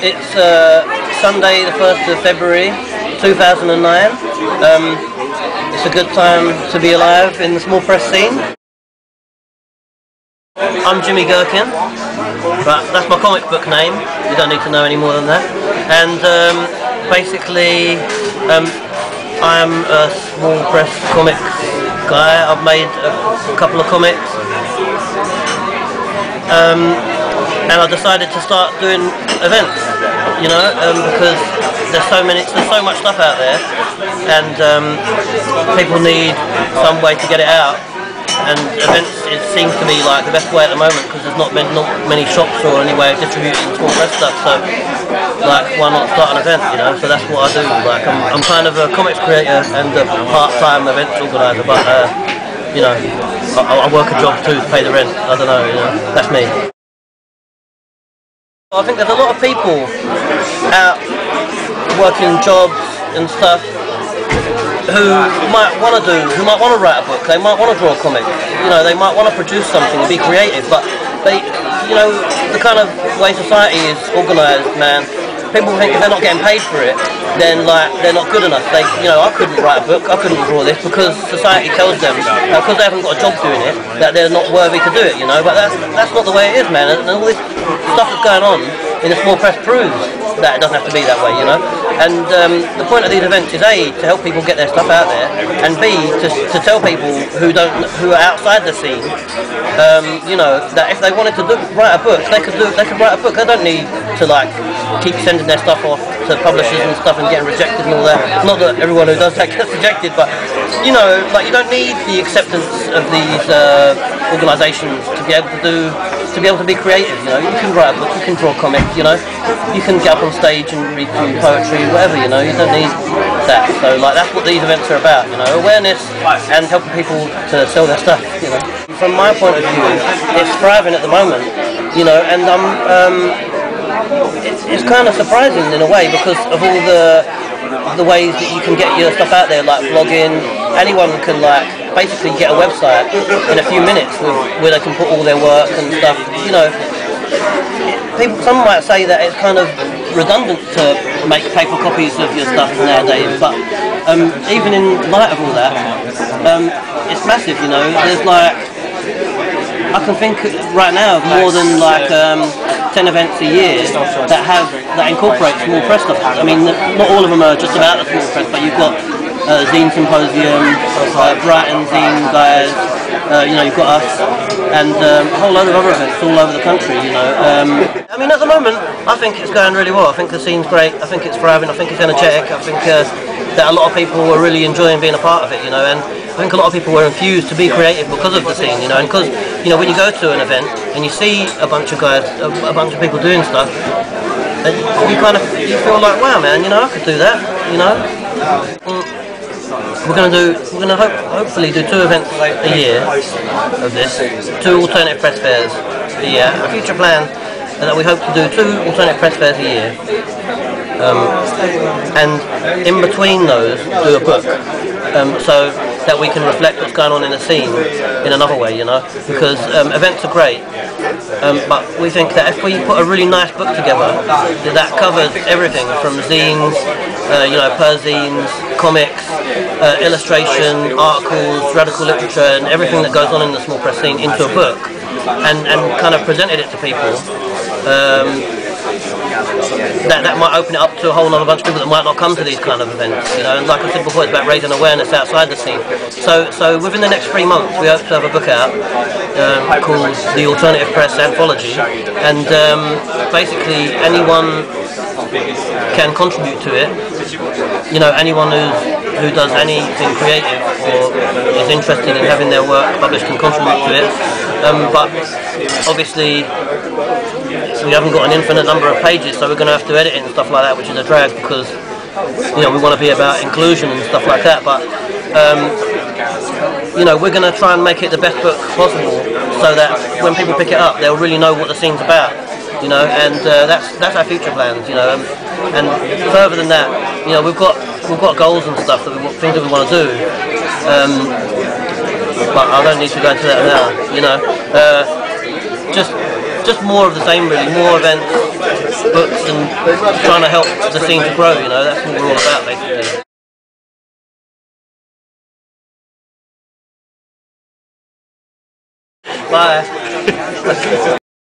It's Sunday the 1st of February 2009. It's a good time to be alive in the small press scene. I'm Jimi Gherkin, but that's my comic book name. You don't need to know any more than that. And basically, I'm a small press comics guy. I've made a couple of comics. And I decided to start doing events, you know, because there's so much stuff out there, and people need some way to get it out. And events, it seems to be like the best way at the moment, because there's not many shops or any way of distributing small press stuff. So, like, why not start an event, you know? So that's what I do. Like, I'm kind of a comics creator and a part-time events organizer, but you know, I work a job too to pay the rent. I don't know, you know. That's me. I think there's a lot of people out working jobs and stuff who might want to write a book, they might want to draw a comic, you know, they might want to produce something and be creative, but they, you know, the kind of way society is organised, man, people think if they're not getting paid for it, then like they're not good enough. They, you know, I couldn't write a book, I couldn't draw this, because society tells them, because they haven't got a job doing it, that they're not worthy to do it, you know. But that's not the way it is, man. And all this stuff that's going on in the small press proves that it doesn't have to be that way, you know. And the point of these events is A, to help people get their stuff out there, and B, to tell people who are outside the scene, you know, that if they wanted to write a book, they could write a book. They don't need to like keep sending their stuff off to publishers and stuff and getting rejected and all that. Not that everyone who does that gets rejected, but you know, like, you don't need the acceptance of these organisations to be able to be creative. You know, you can write a book, you can draw comics, you know, you can get up on stage and read some poetry, whatever, you know. You don't need that. So like, that's what these events are about, you know, awareness and helping people to sell their stuff, you know. From my point of view, it's thriving at the moment, you know, and it's kind of surprising in a way, because of all the ways that you can get your stuff out there, like blogging. Anyone can like basically get a website in a few minutes where they can put all their work and stuff, you know. Some might say that it's kind of redundant to make paper copies of your stuff nowadays, but even in light of all that, it's massive, you know. There's like, I can think right now of more than like 10 events a year that incorporate small press stuff. I mean, not all of them are just about the small press, but you've got Zine Symposium, Brighton Zine guys, you know, you've got us, and a whole load of other events all over the country, you know. I mean, at the moment, I think it's going really well. I think the scene's great, I think it's thriving, I think it's energetic, I think that a lot of people are really enjoying being a part of it, you know, and I think a lot of people were infused to be creative because of the scene, you know, and because, you know, when you go to an event and you see a bunch of guys, a bunch of people doing stuff, you feel like, wow, man, you know, I could do that, you know. We're going to hopefully do 2 events a year of this, 2 alternative press fairs a year. A future plan is that we hope to do 2 alternative press fairs a year, and in between those do a book, so that we can reflect what's going on in the scene in another way, you know, because events are great, but we think that if we put a really nice book together that covers everything from zines, you know, perzines, comics, illustration, articles, radical literature, and everything that goes on in the small press scene into a book, and kind of presented it to people, that might open it up to a whole other bunch of people that might not come to these kind of events, you know. And like I said before, it's about raising awareness outside the scene. So within the next 3 months, we hope to have a book out called The Alternative Press Anthology, and basically anyone can contribute to it. You know, anyone who does anything creative or is interested in having their work published can contribute to it. But obviously, we haven't got an infinite number of pages, so we're going to have to edit it and stuff like that, which is a drag, because, you know, we want to be about inclusion and stuff like that. But you know, we're going to try and make it the best book possible, so that when people pick it up, they'll really know what the scene's about, you know. And that's our future plans, you know. And further than that, you know, we've got goals and stuff, things that we want to do. But I don't need to go into that now, you know. Just more of the same, really. More events, books and trying to help the scene to grow, you know, that's what we're all about basically. Bye.